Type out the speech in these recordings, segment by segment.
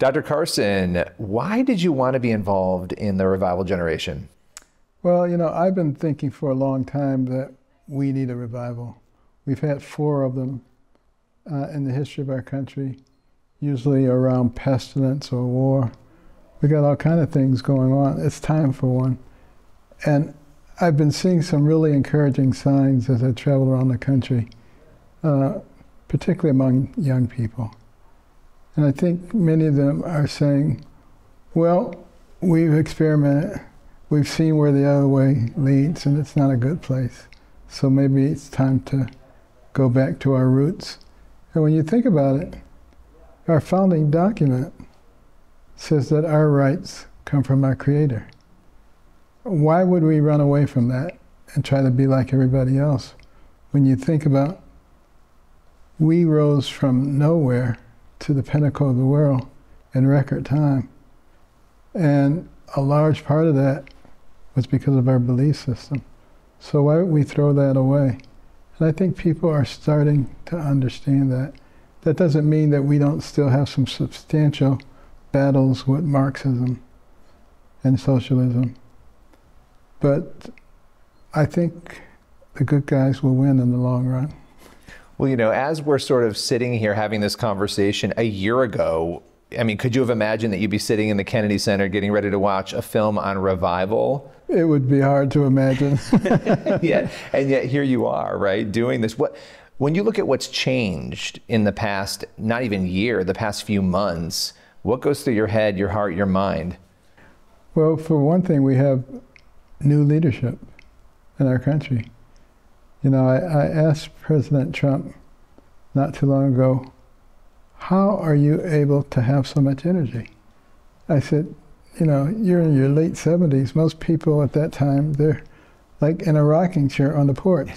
Dr. Carson, why did you want to be involved in the revival generation? Well, you know, I've been thinking for a long time that we need a revival. We've had 4 of them in the history of our country, usually around pestilence or war. We got all kinds of things going on. It's time for one. And I've been seeing some really encouraging signs as I travel around the country, particularly among young people. And I think many of them are saying, well, we've experimented, we've seen where the other way leads, and it's not a good place. So maybe it's time to go back to our roots. And when you think about it, our founding document says that our rights come from our Creator. Why would we run away from that and try to be like everybody else? When you think about, we rose from nowhere to the pinnacle of the world in record time. And a large part of that was because of our belief system. So why don't we throw that away? And I think people are starting to understand that. That doesn't mean that we don't still have some substantial battles with Marxism and socialism. But I think the good guys will win in the long run. Well, you know, as we're sort of sitting here having this conversation a year ago, I mean, could you have imagined that you'd be sitting in the Kennedy Center getting ready to watch a film on revival? It would be hard to imagine. Yeah, and yet here you are, right, doing this. When you look at what's changed in the past, not even year, the past few months, what goes through your head, your heart, your mind? Well, for one thing, we have new leadership in our country. You know, I asked President Trump not too long ago, how are you able to have so much energy? I said, you know, you're in your late 70s. Most people at that time, they're like in a rocking chair on the porch.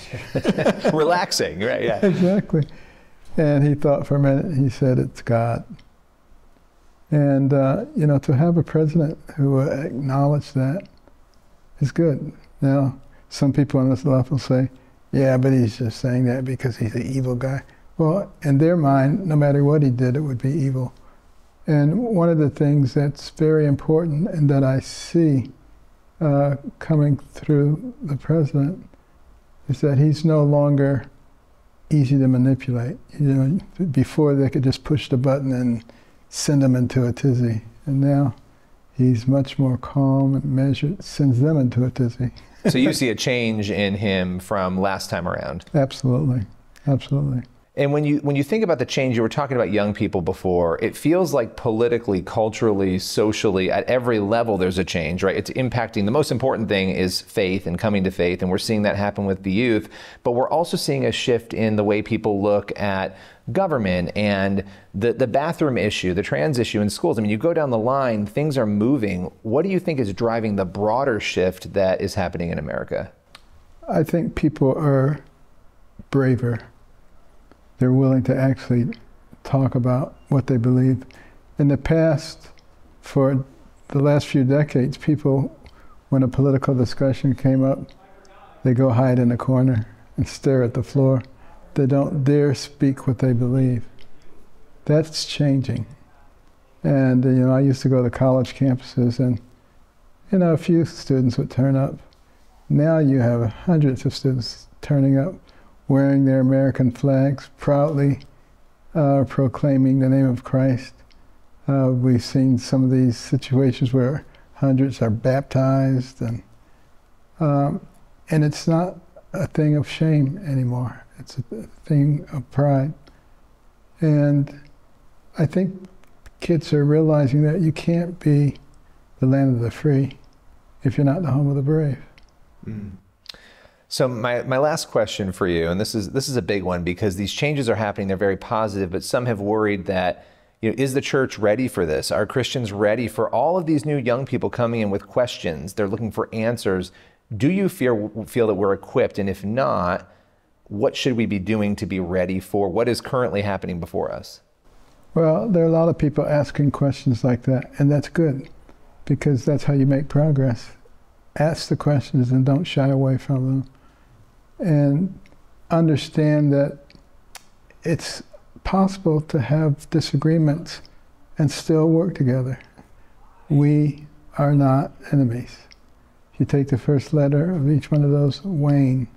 Relaxing, right, yeah. Exactly. And he thought for a minute, he said, it's God. And, you know, to have a president who will acknowledge that is good. Now, some people on this left will say, yeah, but he's just saying that because he's an evil guy. Well, in their mind, no matter what he did, it would be evil. And one of the things that's very important and that I see coming through the president is that he's no longer easy to manipulate. You know, before they could just push the button and send them into a tizzy. And now he's much more calm and measured, sends them into a tizzy. So you see a change in him from last time around? Absolutely, absolutely. And when you think about the change, you were talking about young people before, it feels like politically, culturally, socially, at every level there's a change, right? It's impacting, the most important thing is faith and coming to faith, and we're seeing that happen with the youth, but we're also seeing a shift in the way people look at government and the bathroom issue, the trans issue in schools. I mean, you go down the line, things are moving. What do you think is driving the broader shift that is happening in America? I think people are braver. They're willing to actually talk about what they believe. In the past, for the last few decades, people, when a political discussion came up, they go hide in a corner and stare at the floor. They don't dare speak what they believe. That's changing. And, you know, I used to go to college campuses and, you know, a few students would turn up. Now you have hundreds of students turning up, wearing their American flags, proudly proclaiming the name of Christ. We've seen some of these situations where hundreds are baptized, and it's not a thing of shame anymore. It's a thing of pride. And I think kids are realizing that you can't be the land of the free if you're not the home of the brave. Mm. So my last question for you, and this is a big one because these changes are happening, they're very positive, but some have worried that, you know, is the church ready for this? Are Christians ready for all of these new young people coming in with questions? They're looking for answers. Do you feel that we're equipped? And if not, what should we be doing to be ready for what is currently happening before us? Well, there are a lot of people asking questions like that, and that's good because that's how you make progress. Ask the questions and don't shy away from them. And understand that it's possible to have disagreements and still work together. We are not enemies. If you take the first letter of each one of those, Wayne,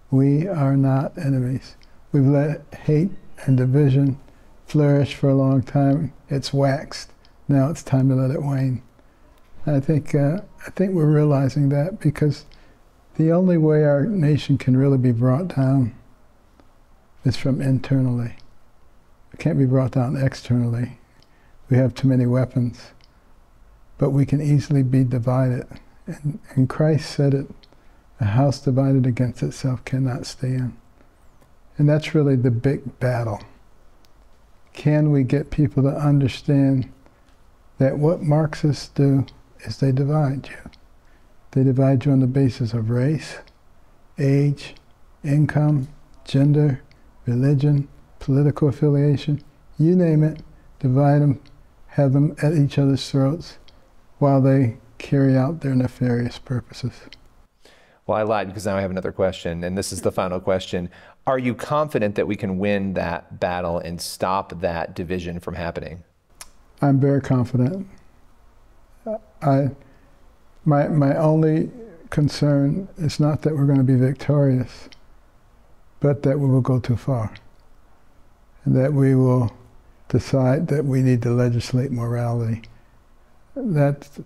we are not enemies. We've let hate and division flourish for a long time. It's waxed. Now it's time to let it wane. I think we're realizing that, because the only way our nation can really be brought down is from internally. It can't be brought down externally. We have too many weapons, but we can easily be divided. And Christ said it, a house divided against itself cannot stand. And that's really the big battle. Can we get people to understand that what Marxists do is they divide you? They divide you on the basis of race, age, income, gender, religion, political affiliation, you name it, divide them, have them at each other's throats while they carry out their nefarious purposes. Well, I lied, because now I have another question, and this is the final question. Are you confident that we can win that battle and stop that division from happening? I'm very confident. My only concern is not that we're going to be victorious, but that we will go too far, and that we will decide that we need to legislate morality. That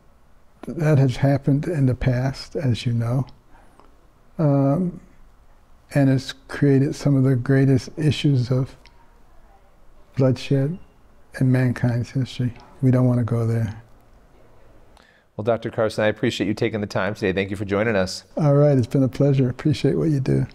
has happened in the past, as you know, and it's created some of the greatest issues of bloodshed in mankind's history. We don't want to go there. Well, Dr. Carson, I appreciate you taking the time today. Thank you for joining us. All right, it's been a pleasure. Appreciate what you do.